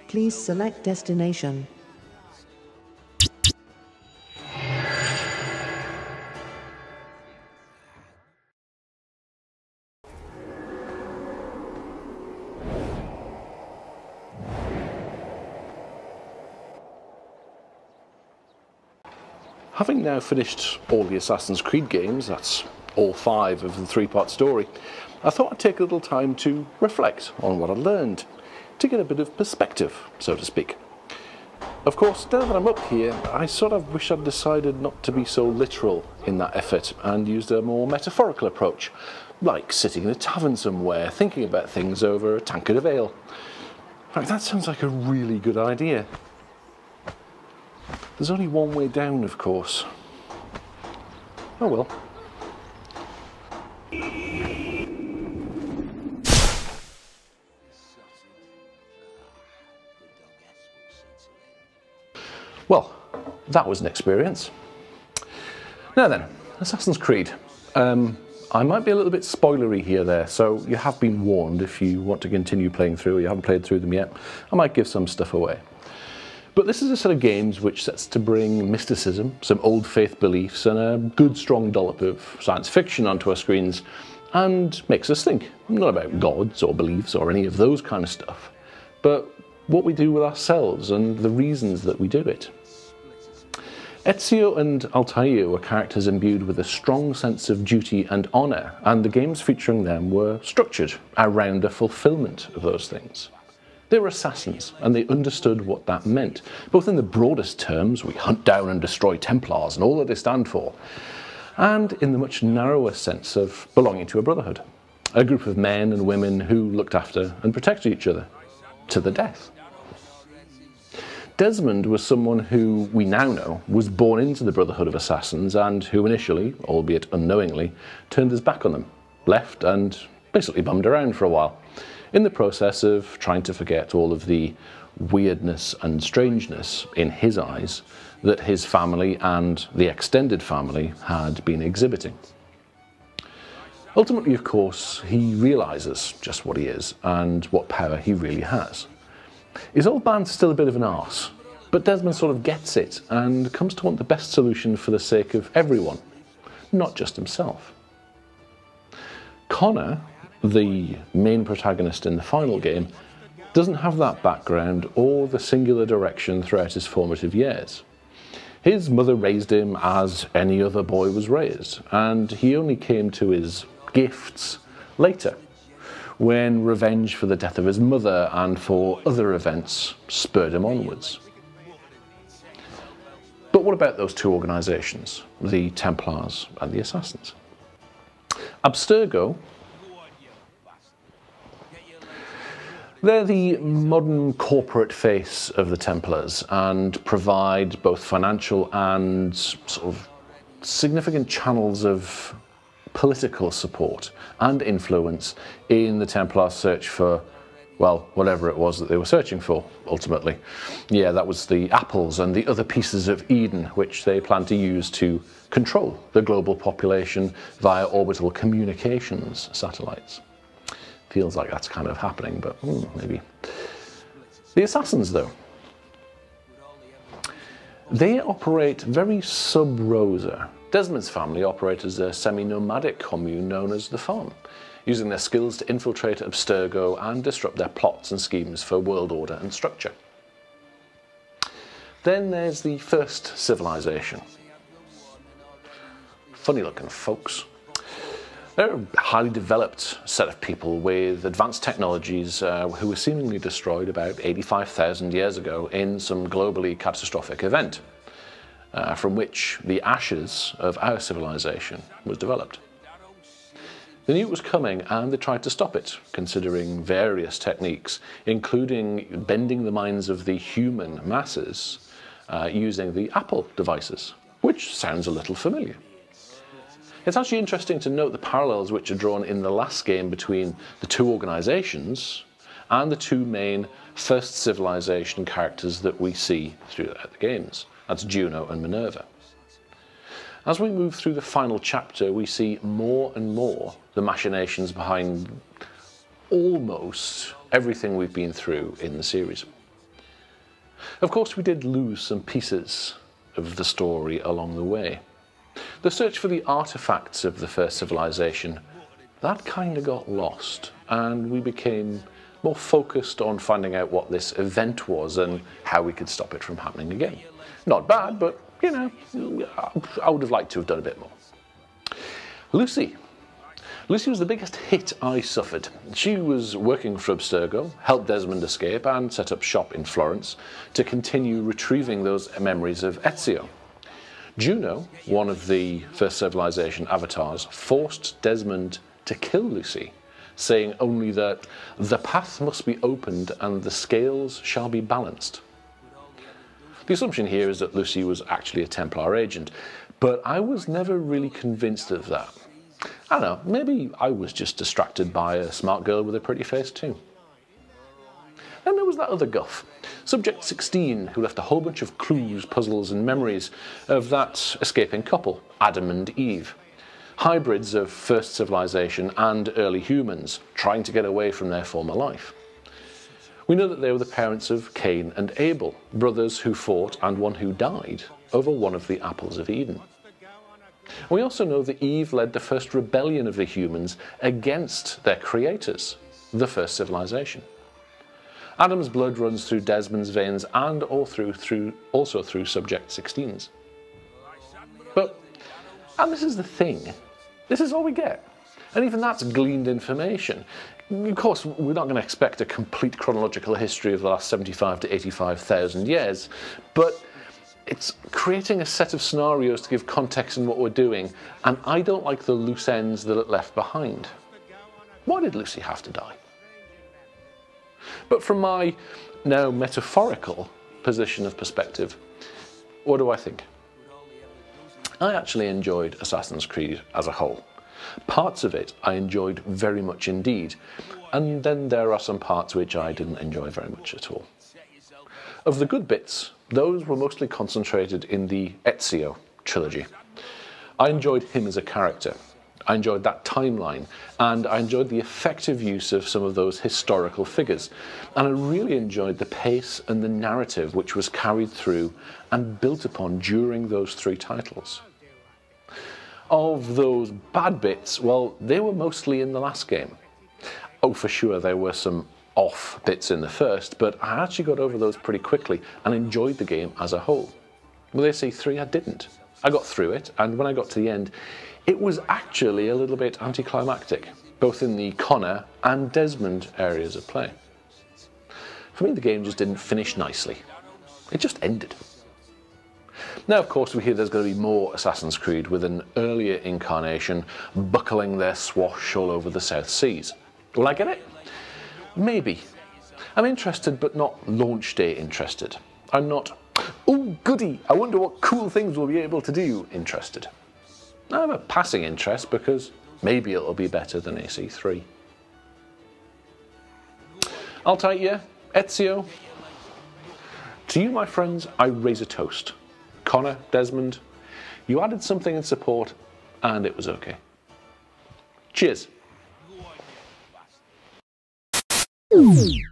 Please select destination. Having now finished all the Assassin's Creed games, that's all 5 of the 3-part story, I thought I'd take a little time to reflect on what I learned, to get a bit of perspective, so to speak. Of course, now that I'm up here, I sort of wish I'd decided not to be so literal in that effort and used a more metaphorical approach, like sitting in a tavern somewhere, thinking about things over a tankard of ale. In fact, that sounds like a really good idea. There's only one way down, of course. Oh well. Well, that was an experience. Now then, Assassin's Creed. I might be a little bit spoilery here there, so you have been warned if you want to continue playing through or you haven't played through them yet. I might give some stuff away. But this is a set of games which sets to bring mysticism, some old faith beliefs, and a good strong dollop of science fiction onto our screens, and makes us think, not about gods or beliefs or any of those kind of stuff, but what we do with ourselves and the reasons that we do it. Ezio and Altair were characters imbued with a strong sense of duty and honour, and the games featuring them were structured around the fulfilment of those things. They were assassins, and they understood what that meant, both in the broadest terms, we hunt down and destroy Templars and all that they stand for, and in the much narrower sense of belonging to a brotherhood, a group of men and women who looked after and protected each other, to the death. Desmond was someone who we now know was born into the Brotherhood of Assassins and who initially, albeit unknowingly, turned his back on them, left and basically bummed around for a while, in the process of trying to forget all of the weirdness and strangeness, in his eyes, that his family and the extended family had been exhibiting. Ultimately, of course, he realises just what he is and what power he really has. His old man's still a bit of an arse, but Desmond sort of gets it and comes to want the best solution for the sake of everyone, not just himself. Connor, the main protagonist in the final game, doesn't have that background or the singular direction throughout his formative years. His mother raised him as any other boy was raised, and he only came to his gifts later, when revenge for the death of his mother and for other events spurred him onwards. But what about those two organisations, the Templars and the Assassins? Abstergo, they're the modern corporate face of the Templars and provide both financial and sort of significant channels of political support and influence in the Templars' search for, well, whatever it was that they were searching for, ultimately. Yeah, that was the apples and the other pieces of Eden, which they planned to use to control the global population via orbital communications satellites. Feels like that's kind of happening, but maybe. The Assassins, though. They operate very sub rosa. Desmond's family operate as a semi-nomadic commune known as the Farm, using their skills to infiltrate Abstergo and disrupt their plots and schemes for world order and structure. Then there's the first civilization. Funny looking folks. They're a highly developed set of people with advanced technologies who were seemingly destroyed about 85,000 years ago in some globally catastrophic event, from which the ashes of our civilization was developed. They knew it was coming and they tried to stop it, considering various techniques, including bending the minds of the human masses using the Apple devices, which sounds a little familiar. It's actually interesting to note the parallels which are drawn in the last game between the two organisations and the two main first civilization characters that we see throughout the games. That's Juno and Minerva. As we move through the final chapter, we see more and more the machinations behind almost everything we've been through in the series. Of course, we did lose some pieces of the story along the way. The search for the artifacts of the first civilization, that kind of got lost, and we became more focused on finding out what this event was and how we could stop it from happening again. Not bad, but, you know, I would have liked to have done a bit more. Lucy. Lucy was the biggest hit I suffered. She was working for Abstergo, helped Desmond escape, and set up shop in Florence to continue retrieving those memories of Ezio. Juno, one of the first civilization avatars, forced Desmond to kill Lucy, saying only that the path must be opened and the scales shall be balanced. The assumption here is that Lucy was actually a Templar agent, but I was never really convinced of that. I don't know, maybe I was just distracted by a smart girl with a pretty face too. Then there was that other guff, Subject 16, who left a whole bunch of clues, puzzles and memories of that escaping couple, Adam and Eve. Hybrids of first civilization and early humans, trying to get away from their former life. We know that they were the parents of Cain and Abel, brothers who fought and one who died over one of the apples of Eden. We also know that Eve led the first rebellion of the humans against their creators, the first civilization. Adam's blood runs through Desmond's veins and also through Subject 16's. But, and this is the thing, this is all we get. And even that's gleaned information. Of course, we're not going to expect a complete chronological history of the last 75 to 85,000 years, but it's creating a set of scenarios to give context in what we're doing, and I don't like the loose ends that it left behind. Why did Lucy have to die? But from my now metaphorical position of perspective, what do I think? I actually enjoyed Assassin's Creed as a whole. Parts of it I enjoyed very much indeed, and then there are some parts which I didn't enjoy very much at all. Of the good bits, those were mostly concentrated in the Ezio trilogy. I enjoyed him as a character, I enjoyed that timeline, and I enjoyed the effective use of some of those historical figures, and I really enjoyed the pace and the narrative which was carried through and built upon during those three titles. Of those bad bits, well, they were mostly in the last game. Oh, for sure, there were some off bits in the first, but I actually got over those pretty quickly and enjoyed the game as a whole. With AC3, I didn't. I got through it, and when I got to the end, it was actually a little bit anticlimactic, both in the Connor and Desmond areas of play. For me, the game just didn't finish nicely. It just ended. Now, of course, we hear there's going to be more Assassin's Creed with an earlier incarnation buckling their swash all over the South Seas. Will I get it? Maybe. I'm interested, but not launch day interested. I'm not, oh goody, I wonder what cool things we'll be able to do interested. I have a passing interest because maybe it'll be better than AC3. Altair, Ezio. To you, my friends, I raise a toast. Connor, Desmond, you added something in support, and it was okay. Cheers.